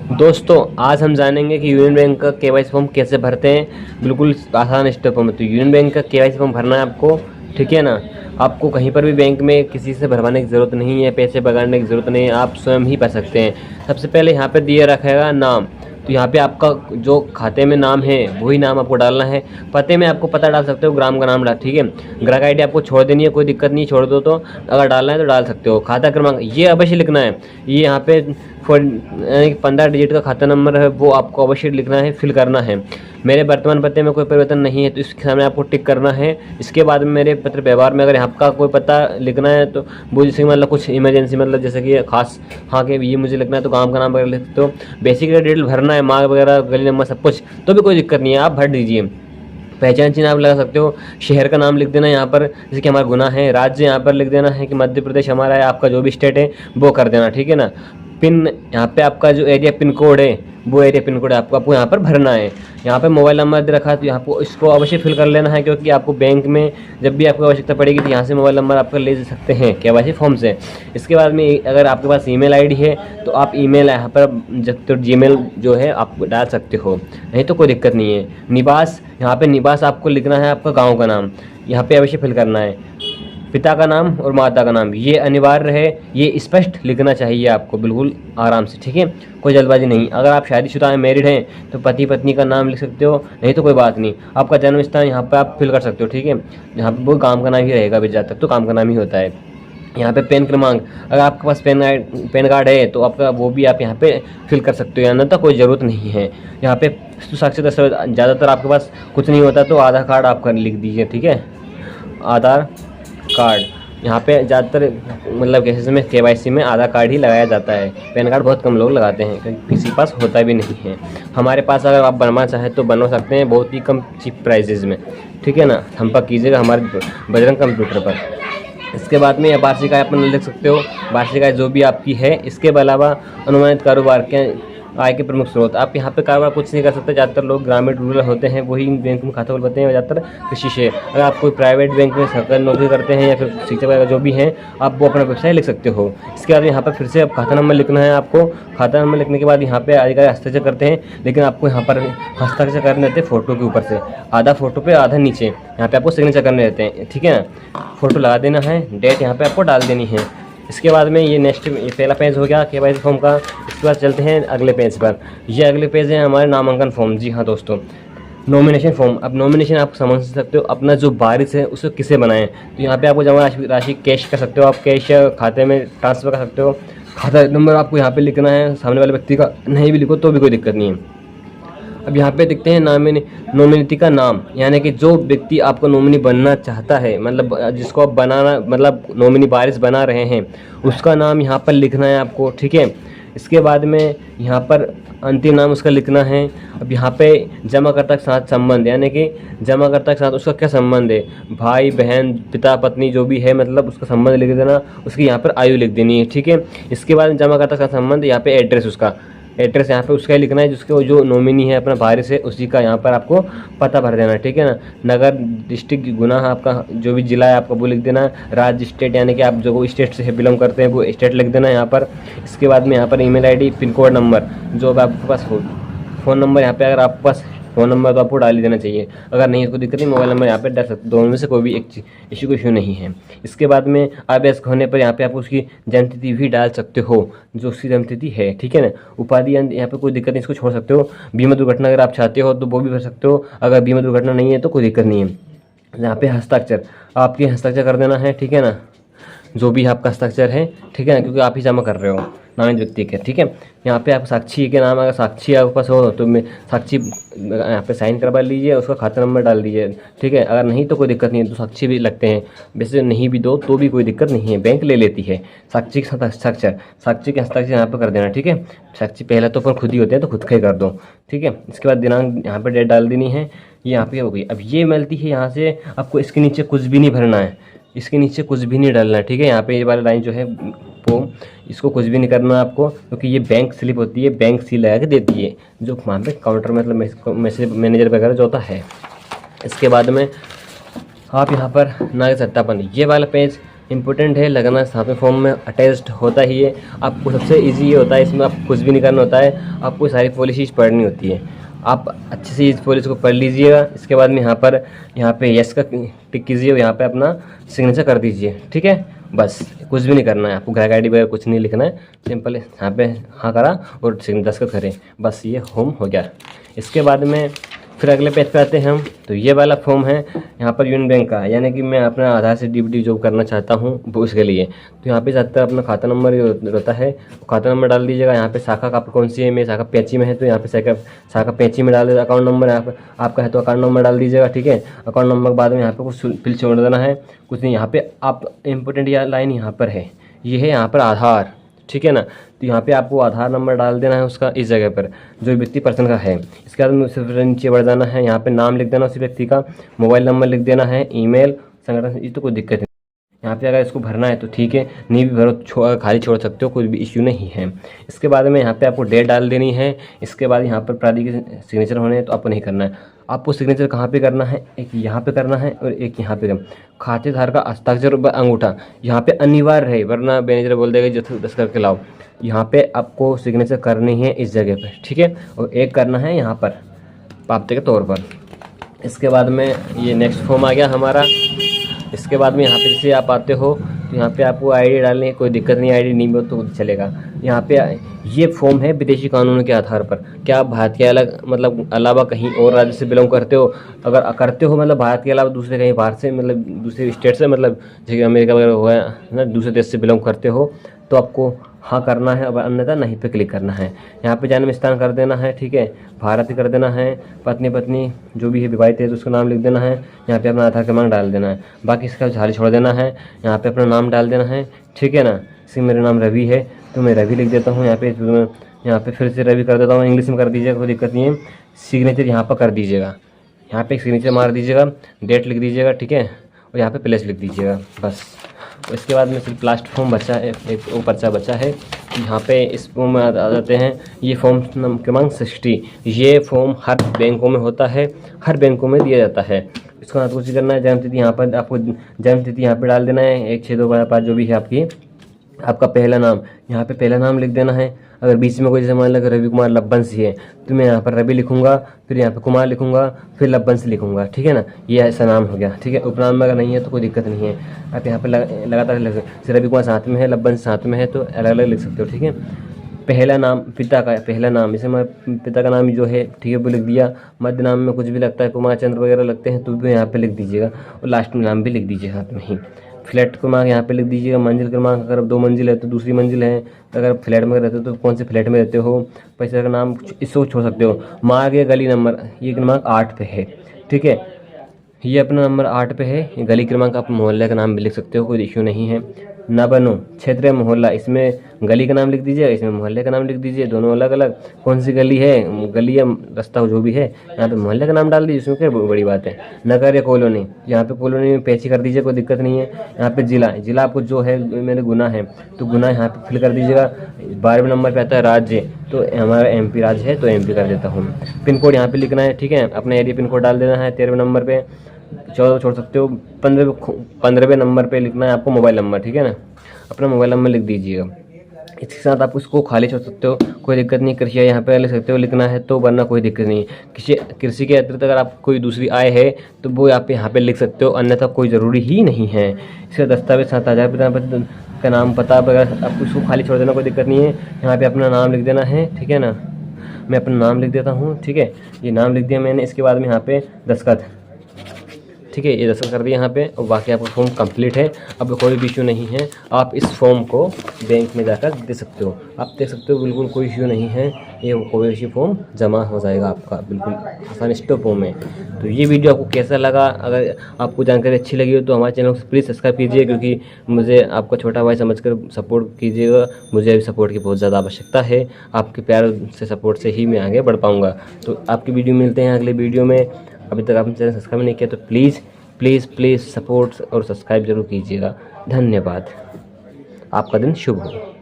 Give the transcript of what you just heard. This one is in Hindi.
दोस्तों आज हम जानेंगे कि यूनियन बैंक का केवाईसी फॉर्म कैसे भरते हैं। बिल्कुल आसान स्टेप में। तो यूनियन बैंक का केवाईसी फॉर्म भरना है आपको, ठीक है ना। आपको कहीं पर भी बैंक में किसी से भरवाने की ज़रूरत नहीं है, पैसे बगाड़ने की ज़रूरत नहीं है, आप स्वयं ही भर सकते हैं। सबसे पहले यहाँ पर दिए रखेगा नाम। तो यहाँ पे आपका जो खाते में नाम है वही नाम आपको डालना है। पते में आपको पता डाल सकते हो, ग्राम का नाम डाल, ठीक है। ग्राहक आईडी आपको छोड़ देनी है, कोई दिक्कत नहीं, छोड़ दो। तो अगर डालना है तो डाल सकते हो। खाता क्रमांक ये अवश्य लिखना है। ये यहाँ पे 15 डिजिट का खाता नंबर है, वो आपको अवश्य लिखना है, फिल करना है। मेरे वर्तमान पते में कोई परिवर्तन नहीं है तो इसके सामने आपको टिक करना है। इसके बाद में मेरे पत्र व्यवहार में अगर आपका कोई पता लिखना है तो वो जैसे मतलब कुछ इमरजेंसी, मतलब जैसे कि खास हाँ के ये मुझे लिखना है तो काम का नाम वगैरह लिख सकते हो। बेसिक डिटेल भरना है, मार्क वगैरह, गली नंबर, सब कुछ, तो भी कोई दिक्कत नहीं है, आप भर दीजिए। पहचान चिन्ह आप लगा सकते हो। शहर का नाम लिख देना यहाँ पर, जैसे कि हमारा गुना है। राज्य यहाँ पर लिख देना है कि मध्य प्रदेश हमारा है, आपका जो भी स्टेट है वो कर देना, ठीक है ना। पिन यहाँ पे आपका जो एरिया पिन कोड है वो एरिया पिन कोड आपको यहाँ पर भरना है। यहाँ पे मोबाइल नंबर दे रखा है तो यहाँ पर इसको अवश्य फिल कर लेना है, क्योंकि आपको बैंक में जब भी आपको आवश्यकता पड़ेगी तो यहाँ से मोबाइल नंबर आपका ले सकते हैं केवाईसी फॉर्म से। इसके बाद में अगर आपके पास ईमेल आईडी है तो आप ईमेल यहाँ पर जब तो जीमेल जो है आप डाल सकते हो, नहीं तो कोई दिक्कत नहीं है। निवास, यहाँ पे निवास आपको लिखना है, आपका गाँव का नाम यहाँ पे अवश्य फिल करना है। पिता का नाम और माता का नाम ये अनिवार्य है, ये स्पष्ट लिखना चाहिए आपको, बिल्कुल आराम से, ठीक है, कोई जल्दबाजी नहीं। अगर आप शादीशुदा हैं, मैरिड हैं, तो पति पत्नी का नाम लिख सकते हो, नहीं तो कोई बात नहीं। आपका जन्म स्थान यहाँ पर आप फिल कर सकते हो, ठीक है। यहाँ पर वो काम का नाम ही रहेगा, अभी ज़्यादातर तो काम का नाम ही होता है। यहाँ पे पेन क्रमांक, अगर आपके पास पेन कार्ड है तो आपका वो भी आप यहाँ पे फिल कर सकते हो, अन्यथा कोई ज़रूरत नहीं है। यहाँ पे साक्षर दस्तावेज, ज़्यादातर आपके पास कुछ नहीं होता तो आधार कार्ड आप लिख दीजिए, ठीक है, आधार कार्ड। यहाँ पे ज़्यादातर मतलब केसेस में केवाईसी में आधार कार्ड ही लगाया जाता है, पैन कार्ड बहुत कम लोग लगाते हैं, क्योंकि किसी के पास होता भी नहीं है। हमारे पास अगर आप बनवाना चाहें तो बनवा सकते हैं, बहुत ही कम चीप प्राइजेज में, ठीक है ना। संपर्क कीजिएगा हमारे बजरंग कंप्यूटर पर। इसके बाद में वार्षिक आय अपन लिख सकते हो, वार्षिक आय जो भी आपकी है। इसके अलावा अनुमानित कारोबार के आय के प्रमुख स्रोत, आप यहाँ पे कारोबार कुछ नहीं कर सकते। ज़्यादातर लोग ग्रामीण रूरल होते हैं, वही बैंक में खाता खोलते हैं, ज़्यादातर कृषि से। अगर आप कोई प्राइवेट बैंक में सरकारी नौकरी करते हैं या फिर शिक्षक वगैरह जो भी हैं, आप वो अपना व्यवसाय लिख सकते हो। इसके बाद यहाँ पर फिर से अब खाता नंबर लिखना है आपको। खाता नंबर लिखने के बाद यहाँ पे अधिकारी हस्ताक्षर करते हैं, लेकिन आपको यहाँ पर हस्ताक्षर करने देते हैं फ़ोटो के ऊपर से, आधा फ़ोटो पे आधा नीचे, यहाँ पे आपको सिग्नेचर करने देते हैं, ठीक है ना। फ़ोटो लगा देना है, डेट यहाँ पे आपको डाल देनी है। इसके बाद में ये नेक्स्ट पहला पेज हो गया केवाईसी फॉर्म का। इसके बाद चलते हैं अगले पेज पर। ये अगले पेज है हमारे नामांकन फॉर्म। जी हाँ दोस्तों, नॉमिनेशन फॉर्म। अब नॉमिनेशन आप समझ सकते हो, अपना जो वारिस है उसको किसे बनाएं। तो यहाँ पे आपको जमा राशि कैश कर सकते हो, आप कैश खाते में ट्रांसफ़र कर सकते हो। खाता नंबर आपको यहाँ पे लिखना है, सामने वाले व्यक्ति का नहीं भी लिखो तो भी कोई दिक्कत नहीं है। अब यहाँ पे देखते हैं नॉमिनेटी का नाम, यानी कि जो व्यक्ति आपको नॉमिनी बनना चाहता है, मतलब जिसको आप बनाना, मतलब नॉमिनी वारिस बना रहे हैं, उसका नाम यहाँ पर लिखना है आपको, ठीक है। इसके बाद में यहाँ पर अंतिम नाम उसका लिखना है। अब यहाँ पे जमाकर्ता के साथ संबंध, यानी कि जमाकर्ता के साथ उसका क्या संबंध है, भाई बहन पिता पत्नी जो भी है, मतलब उसका संबंध लिख देना, उसकी यहाँ पर आयु लिख देनी है, ठीक है। इसके बाद जमाकर्ता के साथ संबंध, यहाँ पे एड्रेस, उसका एड्रेस यहाँ पे उसका ही लिखना है, जिसके जो नॉमिनी है अपना वारिस है उसी का यहाँ पर आपको पता भर देना है, ठीक है ना। नगर, डिस्ट्रिक्ट, गुना, आपका जो भी जिला है आपका वो लिख देना। राज्य, स्टेट, यानी कि आप जो स्टेट से बिलोंग करते हैं वो स्टेट लिख देना यहाँ पर। इसके बाद में यहाँ पर email ID, pin code number जो भी आपके पास हो, फ़ोन नंबर यहाँ पे अगर आपके पास फ़ोन नंबर तो आपको डाल ही देना चाहिए। अगर नहीं इसको दिक्कत नहीं, मोबाइल नंबर यहाँ पे डाल सकते, दोनों में से कोई भी एक इशू नहीं है। इसके बाद में अवयस्क होने पर यहाँ पे आप उसकी जन्मतिथि भी डाल सकते हो, जो उसकी जन्मतिथि है, ठीक है ना। उपाधि यहाँ पे कोई दिक्कत नहीं, इसको छोड़ सकते हो। बीमा दुर्घटना अगर आप चाहते हो तो वो भी भर सकते हो, अगर बीमा दुर्घटना नहीं है तो कोई दिक्कत नहीं है। यहाँ पे हस्ताक्षर, आपकी हस्ताक्षर कर देना है, ठीक है ना, जो भी आपका हस्ताक्षर है, ठीक है ना, क्योंकि आप ही जमा कर रहे हो नामित व्यक्ति के, ठीक है। यहाँ पे आप साक्षी के नाम, अगर साक्षी आपके पास हो तो मैं साक्षी यहाँ पे साइन करवा लीजिए, उसका खाता नंबर डाल दीजिए, ठीक है। अगर नहीं तो कोई दिक्कत नहीं है, तो साक्षी भी लगते हैं, वैसे नहीं भी दो तो भी कोई दिक्कत नहीं है, बैंक ले लेती है। साक्षी के साथ हस्ताक्षर, साक्षी के हस्ताक्षर यहाँ पर कर देना, ठीक है। साक्षी पहले तो अपन खुद ही होते हैं तो खुद का ही कर दो, ठीक है। इसके बाद दिनांक यहाँ पर डेट डाल देनी है, ये यहाँ पे हो गई। अब ये मिलती है यहाँ से आपको, इसके नीचे कुछ भी नहीं भरना है, इसके नीचे कुछ भी नहीं डालना है, ठीक है। यहाँ पे ये वाला लाइन जो है वो, इसको कुछ भी नहीं करना है आपको, क्योंकि ये बैंक स्लिप होती है, बैंक सील लगा के देती है, जो वहाँ पे काउंटर में मतलब मैसेज मैनेजर वगैरह जो होता है। इसके बाद में आप यहाँ पर नागरिक सत्यापन, ये वाला पेज इम्पोर्टेंट है लगना, साथ में फॉर्म में अटैच्ड होता ही है। आपको सबसे इजी ये होता है, इसमें आपको कुछ भी नहीं करना होता है, आपको सारी पॉलिसीज पढ़नी होती है। आप अच्छे से इस पॉलिसी को पढ़ लीजिएगा। इसके बाद में यहाँ पे यस का टिक कीजिए और यहाँ पे अपना सिग्नेचर कर दीजिए, ठीक है। बस कुछ भी नहीं करना है आपको, ग्राहक आई डी वगैरह कुछ नहीं लिखना है, सिंपल यहाँ पे हाँ करा और दस्तखत करें, बस ये होम हो गया। इसके बाद में फिर अगले पेज पे आते हैं हम। तो ये वाला फॉर्म है यहाँ पर यूनियन बैंक का, यानी कि मैं अपना आधार से डीबीटी जो करना चाहता हूँ वो उसके लिए। तो यहाँ पे जाता है अपना खाता नंबर रहता है, खाता नंबर डाल दीजिएगा। यहाँ पे शाखा का कौन सी है, मेरी शाखा पैंची में है तो यहाँ पे शाखा पैंची में डाल दीजिएगा। अकाउंट नंबर यहाँ पे आपका है तो अकाउंट नंबर डाल दीजिएगा, ठीक है। अकाउंट नंबर के बाद में यहाँ पे कुछ फिल छोड़ देना है, कुछ नहीं। यहाँ पे आप इम्पोर्टेंट यह लाइन यहाँ पर है, ये है यहाँ पर आधार, ठीक है ना। तो यहाँ पे आपको आधार नंबर डाल देना है उसका, इस जगह पर जो व्यक्ति पर्सन का है। इसके बाद में उससे नीचे बढ़ जाना है, यहाँ पे नाम लिख देना उसी व्यक्ति का, मोबाइल नंबर लिख देना है, ईमेल, संगठन, ये तो कोई दिक्कत नहीं। यहाँ पे अगर इसको भरना है तो ठीक है, नहीं भी भरो खाली छोड़ सकते हो, कोई भी इश्यू नहीं है। इसके बाद में यहाँ पे आपको डेट डाल देनी है। इसके बाद यहाँ पर प्राधिकारी के सिग्नेचर होने हैं तो आपको नहीं करना है। आपको सिग्नेचर कहाँ पे करना है, एक यहाँ पे करना है और एक यहाँ पे करना। खातेदार का हस्ताक्षर व अंगूठा यहाँ पे अनिवार्य है, वरना मैनेजर बोल देगा जो दस करके लाओ। यहाँ पे आपको सिग्नेचर करनी है इस जगह पर, ठीक है। और एक करना है यहाँ पर पावती के तौर पर। इसके बाद में ये नेक्स्ट फॉर्म आ गया हमारा। इसके बाद में यहाँ पे जैसे आप आते हो तो यहाँ पे आपको आईडी डालनी है, कोई दिक्कत नहीं, आईडी नहीं हो तो चलेगा। यहाँ पे ये फॉर्म है विदेशी कानूनों के आधार पर, क्या आप भारत के अलग मतलब अलावा कहीं और राज्य से बिलोंग करते हो? अगर करते हो मतलब भारत के अलावा दूसरे कहीं बाहर से मतलब दूसरे स्टेट से मतलब जैसे अमेरिका वगैरह हुआ है ना, दूसरे देश से बिलोंग करते हो तो आपको हाँ करना है, और अन्यथा नहीं पे क्लिक करना है। यहाँ पे जन्म स्थान कर देना है, ठीक है, भारत कर देना है। पत्नी जो भी है विवाहित है तो उसका नाम लिख देना है। यहाँ पे अपना आधार क्रमांक डाल देना है, बाकी इसका झाली छोड़ देना है। यहाँ पे अपना नाम डाल देना है, ठीक है ना। जैसे मेरा नाम रवि है तो मैं रवि लिख देता हूँ। यहाँ पे फिर से रवि कर देता हूँ, इंग्लिश में कर दीजिएगा, कोई दिक्कत नहीं है। सिग्नेचर यहाँ पर कर दीजिएगा, यहाँ पे एक सिग्नेचर मार दीजिएगा, डेट लिख दीजिएगा, ठीक है, और यहाँ पे प्लेस लिख दीजिएगा, बस। इसके बाद में सिर्फ लास्ट फॉर्म बचा है, एक वो पर्चा बचा है। यहाँ पे इस फॉर्म में आ जाते हैं, ये फॉर्म क्रमांक 60। ये फॉर्म हर बैंकों में होता है, हर बैंकों में दिया जाता है। इसको आपको कुछ करना है, जन्म तिथि यहाँ पर आपको जन्म तिथि यहाँ पे डाल देना है, 1/6/2005 जो भी है आपका पहला नाम, यहाँ पे पहला नाम लिख देना है। अगर बीच में कोई जैसे मान लो रवि कुमार लब्बंसी है तो मैं यहाँ पर रवि लिखूंगा, फिर यहाँ पे कुमार लिखूंगा, फिर लब्बंसी लिखूंगा, ठीक है ना। ये ऐसा नाम हो गया, ठीक है। उपनाम अगर नहीं है तो कोई दिक्कत नहीं है, आप यहाँ पे लगातार लिख सकते। रवि कुमार साथ में है, लब्बंसी साथ में है तो अलग अलग लिख सकते हो, ठीक है। पहला नाम पिता का पहला नाम, जैसे मैं पिता का नाम जो है, ठीक है, वो लिख दिया। मध्य नाम में कुछ भी लगता है, कुमार चंद्र वगैरह लगते हैं तो भी यहाँ पे लिख दीजिएगा, और लास्ट में नाम भी लिख दीजिएगा साथ में ही। फ्लैट क्रमांक यहाँ पे लिख दीजिएगा। मंजिल क्रमांक अगर 2 मंजिल है तो दूसरी मंजिल है, अगर फ्लैट में रहते हो तो कौन से फ्लैट में रहते हो। पैसे का नाम इसको छोड़ सकते हो। मार्ग या गली नंबर, ये क्रमांक 8 पे है, ठीक है, ये अपना नंबर 8 पे है। ये गली क्रमांक आप मोहल्ले का नाम भी लिख सकते हो, कोई इश्यू नहीं है। ना बनो क्षेत्र या मोहल्ला, इसमें गली का नाम लिख दीजिए, इसमें मोहल्ले का नाम लिख दीजिए, दोनों अलग अलग। कौन सी गली है, गली या रास्ता जो भी है, यहाँ पे मोहल्ले का नाम डाल दीजिए, इसमें क्या बड़ी बात है। नगर या कॉलोनी, यहाँ पे कॉलोनी में पैची कर दीजिए, कोई दिक्कत नहीं है। यहाँ पे जिला आपको जो है मेरे गुना है तो गुना यहाँ पे फिल कर दीजिएगा। 12वें नंबर पे आता है राज्य, तो हमारा MP राज्य है तो MP कर देता हूँ। पिन कोड यहाँ पे लिखना है, ठीक है, अपना एरिया पिन कोड डाल देना है। 13वें नंबर पे 14 छोड़ सकते हो। 15वें नंबर पे लिखना है आपको मोबाइल नंबर, ठीक है ना, अपना मोबाइल नंबर लिख दीजिएगा। इसके साथ आप उसको खाली छोड़ सकते हो, कोई दिक्कत नहीं। कृषि यहाँ पे लिख सकते हो, लिखना है तो, वरना कोई दिक्कत नहीं। कृषि के अतिरिक्त अगर आप कोई दूसरी आय है तो वो आप यहाँ पे लिख सकते हो, अन्यथा कोई ज़रूरी ही नहीं है। इसका दस्तावेज 7000 रुपये का नाम पता वगैरह आप उसको खाली छोड़ देना, कोई दिक्कत नहीं है। यहाँ पे अपना नाम लिख देना है, ठीक है ना, मैं अपना नाम लिख देता हूँ, ठीक है, ये नाम लिख दिया मैंने। इसके बाद में यहाँ पे दस्तखत, ठीक है, ये दस्तखत कर दिया यहाँ पे, और बाकी आपका फॉर्म कंप्लीट है। अब कोई भी इशू नहीं है, आप इस फॉर्म को बैंक में जाकर दे सकते हो। आप देख सकते हो बिल्कुल कोई इशू नहीं है, ये कोई इशू फॉर्म जमा हो जाएगा आपका बिल्कुल आसान स्टेप फॉर्म में। तो ये वीडियो आपको कैसा लगा? अगर आपको जानकारी अच्छी लगी हो तो हमारे चैनल को प्लीज़ सब्सक्राइब कीजिए, क्योंकि मुझे आपका छोटा भाई समझकर सपोर्ट कीजिएगा। मुझे अभी सपोर्ट की बहुत ज़्यादा आवश्यकता है, आपके प्यार से सपोर्ट से ही मैं आगे बढ़ पाऊँगा। तो आपकी वीडियो मिलते हैं अगले वीडियो में। अभी तक आपने चैनल सब्सक्राइब नहीं किया तो प्लीज़ सपोर्ट और सब्सक्राइब जरूर कीजिएगा। धन्यवाद, आपका दिन शुभ हो।